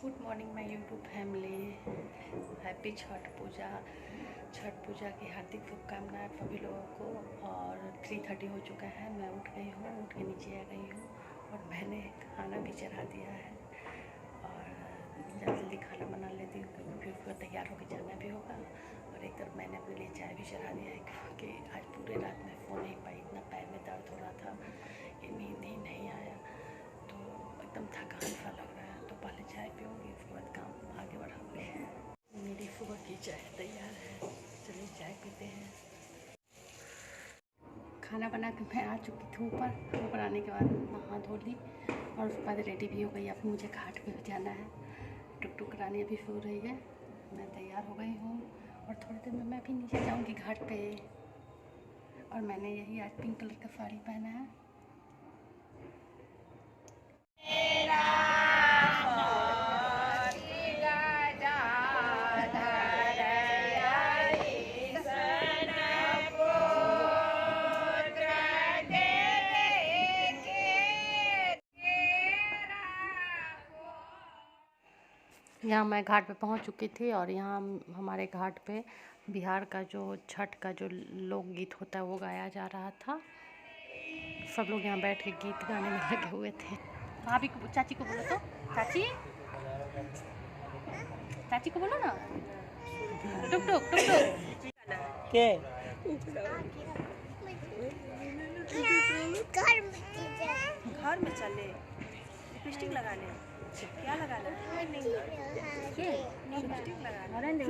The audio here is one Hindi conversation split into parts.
Good morning my YouTube family. Happy Chhath Puja की हार्दिक शुभकामनाएं सभी लोगों को। और 3:30 हो चुका है, मैं उठ गई हूँ, उठ के नीचे आ गई हूँ और मैंने खाना भी चढ़ा दिया है। और जल्दी खाना बना लेती हूँ क्योंकि फिर उसको तैयार होकर जाना भी होगा। और एक तरफ मैंने अपने लिए चाय भी चढ़ा दिया है क्योंकि आज पूरे रात में सो नहीं पाई, इतना पैर में दर्द हो रहा था कि नींद ही नहीं आया, तो एकदम थकान सा लग रहा है। तो पहले चाय पीऊँगी, उसके बाद काम आगे बढ़ाऊँगी। मेरी सुबह की चाय तैयार है, चलिए चाय पीते हैं। खाना बना के मैं आ चुकी थी ऊपर आने के बाद नहा धो ली और उसके बाद रेडी भी हो गई। अब मुझे घाट पे जाना है। टुक रानी अभी सो रही है, मैं तैयार हो गई हूँ और थोड़ी देर में मैं भी नीचे जाऊँगी घाट पे। और मैंने यही आज पिंक कलर का साड़ी पहना है। यहाँ मैं घाट पे पहुँच चुकी थी और यहाँ हमारे घाट पे बिहार का जो छठ का जो लोकगीत होता है वो गाया जा रहा था। सब लोग यहाँ बैठ के गीत गाने में लगे हुए थे। भाभी को, चाची को बोलो तो, चाची को बोलो ना। टुक टुक टुक टुक के घर में चले लिपस्टिक लगा ले। क्या लगा ले? लिपस्टिक लगा ले।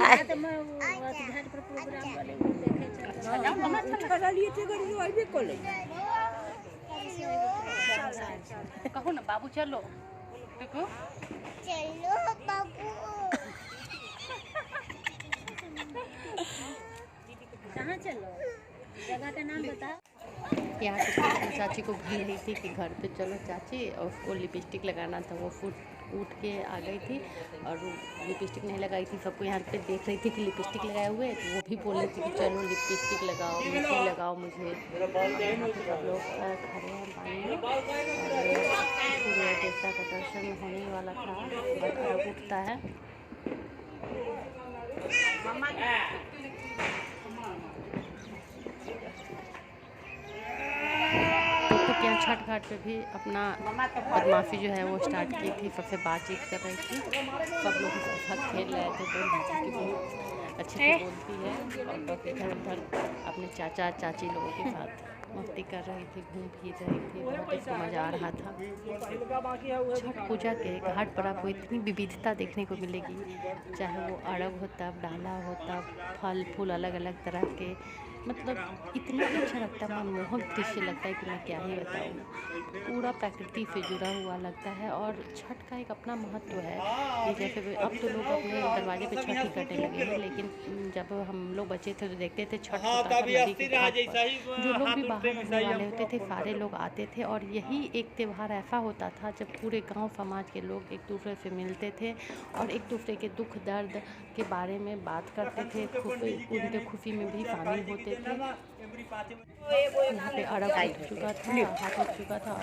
कहो ना बाबू चलो। चलो बाबू। कहाँ चलो? जगह का नाम बता। यहाँ चाची को भूल रही थी कि घर पे चलो चाची, और उसको लिपस्टिक लगाना था। वो उठ के आ गई थी और लिपस्टिक नहीं लगाई थी। सबको यहाँ पे देख रही थी कि लिपस्टिक लगाए हुए, तो वो भी बोल रही थी कि चलो लिपस्टिक लगाओ, मेहंदी लगाओ मुझे। सब लोग खड़े हैं पानी में और सूर्य देवता का दर्शन होने वाला था। बस उठता है। तो क्या छठ घाट पे भी अपना बदमाशी जो है वो स्टार्ट की थी, सबसे बातचीत कर रही थी। सब लोग उसके साथ खेल रहे थे। तो बहुत अच्छे से बोलती है और बस इधर उधर अपने चाचा चाची लोगों के साथ मस्ती कर रही थी, घूम फिर रही थी। बहुत इसको मज़ा आ रहा था। छठ पूजा के घाट पर आपको इतनी विविधता देखने को मिलेगी, चाहे वो अरग होता, डाला होता, फल फूल अलग अलग तरह के, मतलब इतना अच्छा लगता है, मनमोहक दृश्य लगता है कि मैं क्या ही बताऊँ। पूरा प्रकृति से जुड़ा हुआ लगता है। और छठ का एक अपना महत्व है कि जैसे अब तो लोग अपने दरवाजे पे छठ ही करने लगे हैं, लेकिन जब हम लोग बच्चे थे तो देखते थे छठ होता था नदी के घाट पर। जो लोग भी बाहर रहने वाले होते थे सारे लोग आते थे और यही एक त्यौहार ऐसा होता था जब पूरे गांव समाज के लोग एक दूसरे से मिलते थे और एक दूसरे के दुख दर्द के बारे में बात करते थे, उनके खुशी में भी शामिल होते थे। यहाँ पे अरब उठ चुका था, हाथ उठ चुका था और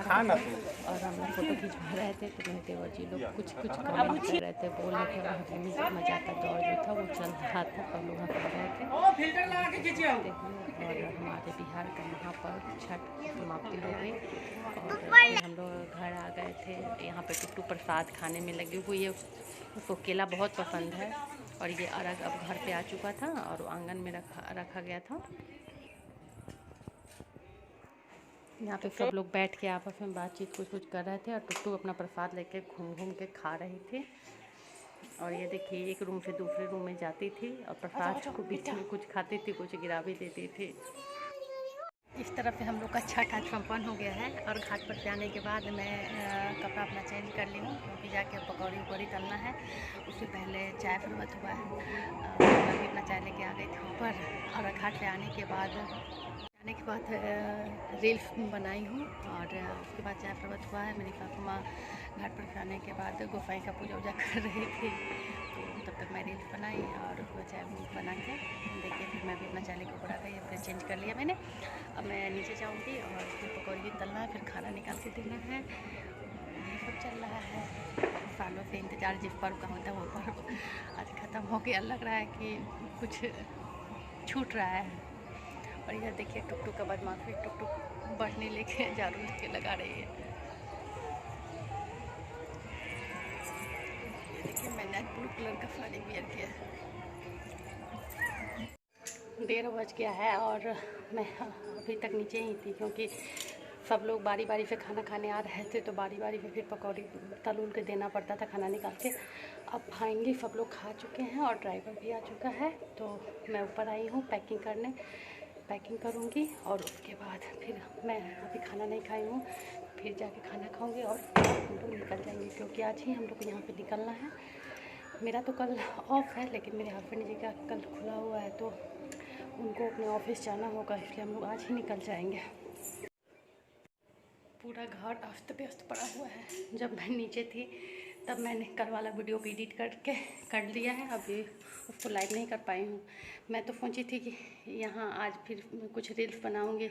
हम लोग फोटो खिंचवा रहे थे। तो मेरे देवर जी लोग कुछ कमेंट कर रहे थे, बोल रहे थे। हंसी मजाक का दौर जो था वो चल रहा था, सब लोग हंस रहे थे। और हमारे बिहार का यहाँ पर छठ समाप्ति हो गई और हम लोग घर आ गए थे। यहाँ पे टुट्टू प्रसाद खाने में लगी हुई है, उसको केला बहुत पसंद है। और ये अरग अब घर पे आ चुका था और आंगन में रखा गया था। यहाँ पे सब लोग बैठ के आपस में बातचीत कुछ कर रहे थे और टुट्टू अपना प्रसाद लेके घूम के खा रही थी। और ये देखिए एक रूम से दूसरे रूम में जाती थी और प्रसाद को बीच में कुछ खाती थी, कुछ गिरा भी देती थी। इस तरह से हम लोग का छठ आज संपन्न हो गया है। और घाट पर जाने के बाद मैं कपड़ा अपना चेंज कर ली हूँ क्योंकि जाके पकौड़ी उकौड़ी तलना है। उससे पहले चाय शरबत हुआ है, मैं भी अपना चाय लेके आ गई थी ऊपर। और घाट पे आने के बाद रील्स बनाई हूँ और उसके बाद चाय शरबत हुआ है। मेरी सासू माँ घाट पर जाने के बाद गोसाई का पूजा वूजा कर रही थी, तो तब तक मैं रील्स बनाई और उसको चाय बना के देखिए फिर मैं भी अपना चाय लेके ऊपर आ गई। फिर चेंज कर लिया मैंने। अब मैं नीचे जाऊँगी और फिर पकौड़ी तलना है, फिर खाना निकाल के देना है। यही सब चल रहा है, सालों से इंतजार इंतज़ार जिस पर्व का होता है वो पर्व आज ख़त्म हो गया। लग रहा है कि कुछ छूट रहा है। और इधर देखिए टुकटुक का बदमाशी, टुकटुक बढ़नी लेके झाड़ू लेके लगा रही है। ये देखिए मैंने ब्लू कलर का साड़ी वेयर किया है। 1:30 बज गया है और मैं अभी तक नीचे ही थी क्योंकि सब लोग बारी बारी से खाना खाने आ रहे थे, तो बारी बारी से फिर पकौड़ी तल उल के देना पड़ता था खाना निकाल के। अब फाइनली सब लोग खा चुके हैं और ड्राइवर भी आ चुका है, तो मैं ऊपर आई हूँ पैकिंग करने। पैकिंग करूँगी और उसके बाद फिर मैं अभी खाना नहीं खाई हूँ, फिर जाके खाना खाऊँगी और हम लोग निकल जाएंगे क्योंकि आज ही हम लोग को यहाँ पर निकलना है। मेरा तो कल ऑफ है, लेकिन मेरे हस्बैंड जी का कल खुला हुआ है, तो उनको अपने ऑफिस जाना होगा, इसलिए हम लोग आज ही निकल जाएंगे। पूरा घर अस्त व्यस्त पड़ा हुआ है। जब मैं नीचे थी तब मैंने कल वाला वीडियो को एडिट करके कर लिया है, अभी उसको लाइव नहीं कर पाई हूँ। मैं तो सोची थी कि यहाँ आज फिर कुछ रील्स बनाऊँगी,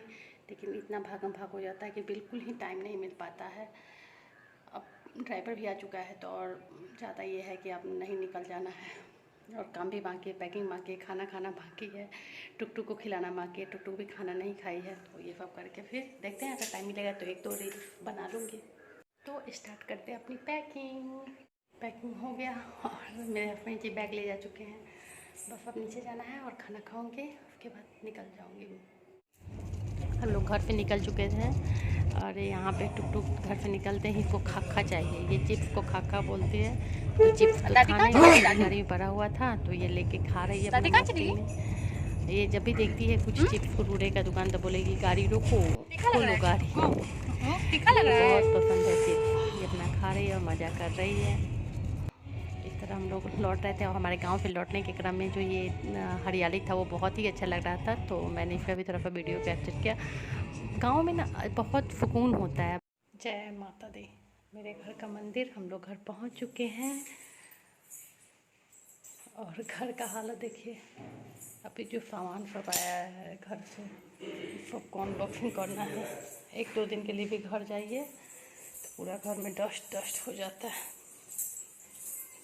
लेकिन इतना भागम भाग हो जाता है कि बिल्कुल ही टाइम नहीं मिल पाता है। अब ड्राइवर भी आ चुका है, तो और ज़्यादा ये है कि अब नहीं निकल जाना है और काम भी बाकी है, पैकिंग बाकी है, खाना खाना बाकी है, टुकटुक को खिलाना बाकी है। टुकटुक भी खाना नहीं खाई है, तो ये सब करके फिर देखते हैं, अगर टाइम मिलेगा तो 1-2 रील्स बना लूँगी। तो स्टार्ट करते हैं अपनी पैकिंग हो गया और मेरे हस्बैंड जी बैग ले जा चुके हैं। बस अब नीचे जाना है और खाना खाऊँगी, उसके बाद निकल जाऊँगी। हम लोग घर से निकल चुके थे और यहाँ पे टुकटुक घर से निकलते ही इसको खाखा चाहिए। ये चिप्स को खाखा बोलती है, तो चिप्स तो खाने गाड़ी में पड़ा हुआ था, तो ये लेके खा रही है अपनी मस्ती में। ये जब भी देखती है कुछ चिप्स कुरकुरे का दुकान तो बोलेगी गाड़ी रोको, खोलो गाड़ी। बहुत पसंद है चिप्स, ये अपना खा रही है और मज़ा कर रही है। इस तरह हम लोग लौट रहे थे और हमारे गांव से लौटने के क्रम में जो ये हरियाली था वो बहुत ही अच्छा लग रहा था, तो मैंने इसका भी थोड़ा सा वीडियो कैप्चर किया। गांव में ना बहुत सुकून होता है। जय माता दी। मेरे घर का मंदिर, हम लोग घर पहुंच चुके हैं और घर का हालत देखिए। अभी जो सामान सब आया है घर से सबको अनबॉक्सिंग करना है। 1-2 दिन के लिए भी घर जाइए तो पूरा घर में डस्ट हो जाता है।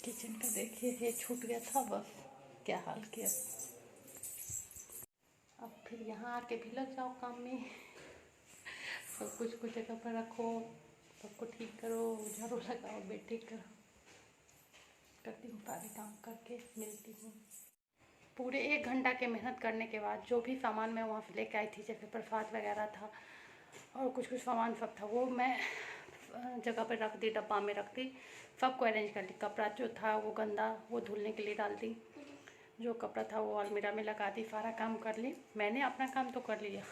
किचन का देखिए, ये छूट गया था, बस क्या हाल किया। अब फिर यहाँ आके भी लग जाओ काम में, सब कुछ जगह पर रखो, सबको ठीक करो, झाड़ू लगाओ, बेड ठीक करो। करती हूँ सारे काम करके मिलती हूँ। पूरे 1 घंटा के मेहनत करने के बाद जो भी सामान मैं वहाँ से लेके आई थी, जैसे प्रसाद वगैरह था और कुछ सामान सब था, वो मैं जगह पर रख दी, डब्बा में रख दी, सबको अरेंज कर ली। कपड़ा जो था वो गंदा, वो धुलने के लिए डाल दी, जो कपड़ा था वो अलमीरा में लगा दी, सारा काम कर ली। मैंने अपना काम तो कर लिया,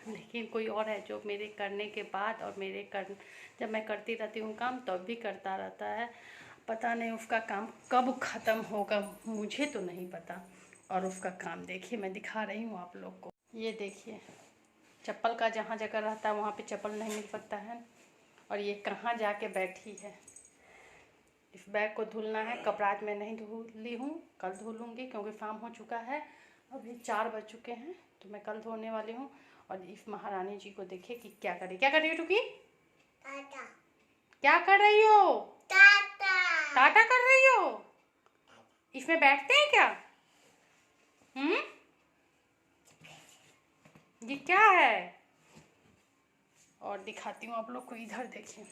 लेकिन कोई और है जो मेरे करने के बाद और जब मैं करती रहती हूँ काम तब भी करता रहता है। पता नहीं उसका काम कब ख़त्म होगा, मुझे तो नहीं पता। और उसका काम देखिए, मैं दिखा रही हूँ आप लोग को। ये देखिए, चप्पल का जहाँ जगह रहता है वहाँ पे चप्पल नहीं मिल सकता है, और ये कहाँ जाके बैठी है। इस बैग को धुलना है, कपड़ा आज मैं नहीं धुली हूँ, कल धो लूँगी क्योंकि शाम हो चुका है, अभी 4 बज चुके हैं, तो मैं कल धोने वाली हूँ। और इस महारानी जी को देखिए कि क्या कर रही है टुकी? क्या कर रही हो? टाटा कर रही हो? इसमें बैठते हैं क्या? ये क्या है? और दिखाती हूँ आप लोग को, इधर देखिए,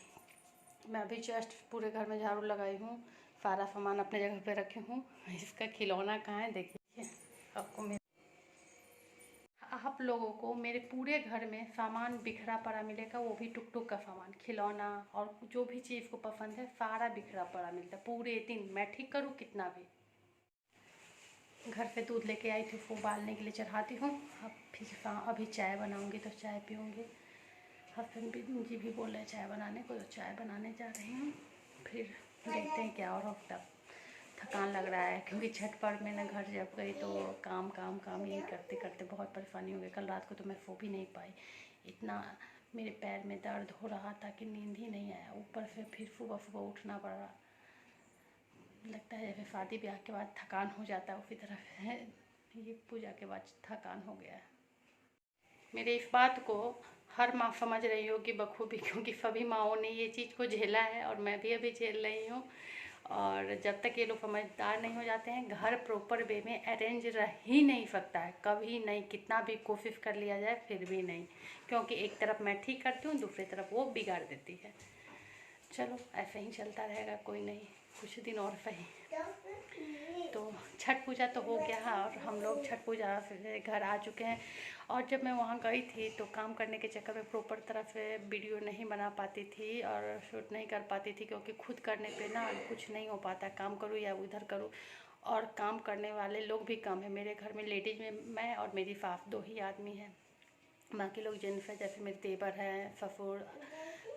मैं अभी जस्ट पूरे घर में झाड़ू लगाई हूँ, सारा सामान अपने जगह पे रखी हूँ। इसका खिलौना कहाँ है देखिए। आप लोगों को मेरे पूरे घर में सामान बिखरा पड़ा मिलेगा, वो भी टुकटुक का सामान, खिलौना और जो भी चीज़ को पसंद है सारा बिखरा पड़ा मिलता है पूरे दिन। मैं ठीक करूँ कितना भी। घर पे दूध लेके आई थी, उसको उबालने के लिए चढ़ाती हूँ। अब फिर अभी चाय बनाऊँगी तो चाय पीऊँगी। हस्बैंड जी भी बोल रहे चाय बनाने को, तो चाय बनाने जा रही हूँ। फिर देखते हैं क्या। और अब तक थकान लग रहा है क्योंकि छठ पर्व में ना घर जब गई तो काम काम काम यही करते करते बहुत परेशानी हो गई। कल रात को तो मैं सो भी नहीं पाई, इतना मेरे पैर में दर्द हो रहा था कि नींद ही नहीं आया। ऊपर से फिर सुबह उठना पड़ा। लगता है जैसे शादी ब्याह के बाद थकान हो जाता है, उसी तरह है ये पूजा के बाद थकान हो गया है। मेरे इस बात को हर माँ समझ रही होगी बखूबी, क्योंकि सभी माँओं ने ये चीज़ को झेला है और मैं भी अभी झेल रही हूँ। और जब तक ये लोग समझदार नहीं हो जाते हैं, घर प्रॉपर वे में अरेंज रह ही नहीं सकता है, कभी नहीं, कितना भी कोशिश कर लिया जाए फिर भी नहीं, क्योंकि एक तरफ मैं ठीक करती हूँ, दूसरी तरफ वो बिगाड़ देती है। चलो ऐसे ही चलता रहेगा, कोई नहीं, कुछ दिन और सही। तो छठ पूजा तो हो गया और हम लोग छठ पूजा से घर आ चुके हैं। और जब मैं वहाँ गई थी तो काम करने के चक्कर में प्रॉपर तरह से वीडियो नहीं बना पाती थी और शूट नहीं कर पाती थी, क्योंकि खुद करने पे ना कुछ नहीं हो पाता, काम करूँ या उधर करूँ, और काम करने वाले लोग भी कम है मेरे घर में। लेडीज़ में मैं और मेरी सास 2 ही आदमी हैं, बाकी लोग जेंट्स हैं, जैसे मेरे देवर हैं, ससुर,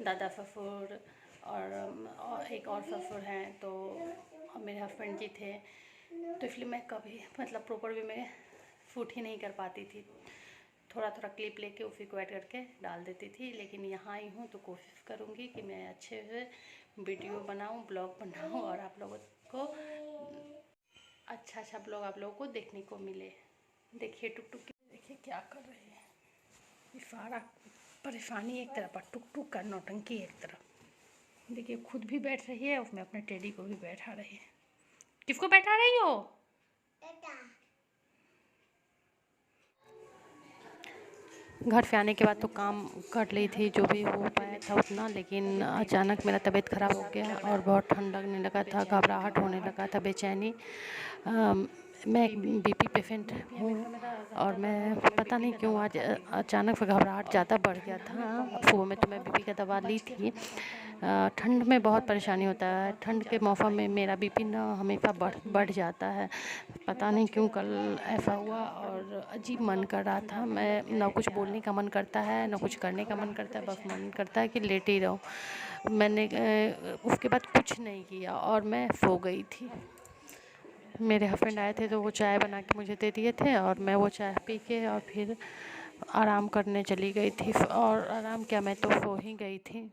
दादा ससुर और एक और ससुर हैं, तो मेरे हस्बैंड जी थे। तो इसलिए मैं कभी मतलब प्रॉपर वे में शूट ही नहीं कर पाती थी, थोड़ा थोड़ा क्लिप लेके उसी को ऐड करके डाल देती थी। लेकिन यहाँ आई हूँ तो कोशिश करूँगी कि मैं अच्छे से वीडियो बनाऊँ, ब्लॉग बनाऊँ और आप लोगों को अच्छा ब्लॉग आप लोगों को देखने को मिले। देखिए टुक टुक देखिए क्या कर रही है, ये सारा परेशानी एक तरफ और टुक टुक का नौटंकी एक तरफ। देखिए खुद भी बैठ रही है, उसमें अपने टेडी को भी बैठा रही है। किसको बैठा रही हो? घर से आने के बाद तो काम कर ली थी जो भी हो पाया था उतना, लेकिन अचानक मेरा तबीयत ख़राब हो गया और बहुत ठंड लगने लगा था, घबराहट होने लगा था, बेचैनी। मैं एक बीपी पेशेंट हूँ और मैं पता नहीं क्यों आज अचानक से घबराहट ज़्यादा बढ़ गया था। सुबह में तो मैं बीपी का दवा ली थी। ठंड में बहुत परेशानी होता है, ठंड के मौसम में मेरा बीपी ना हमेशा बढ़ जाता है, पता नहीं क्यों कल ऐसा हुआ और अजीब मन कर रहा था। मैं ना कुछ बोलने का मन करता है ना कुछ करने का मन करता है, बस मन करता है कि लेटे ही रहूँ। मैंने उसके बाद कुछ नहीं किया और मैं सो गई थी। मेरे हस्बैंड आए थे तो वो चाय बना के मुझे दे दिए थे और मैं वो चाय पी के और फिर आराम करने चली गई थी। और आराम क्या, मैं तो सो ही गई थी।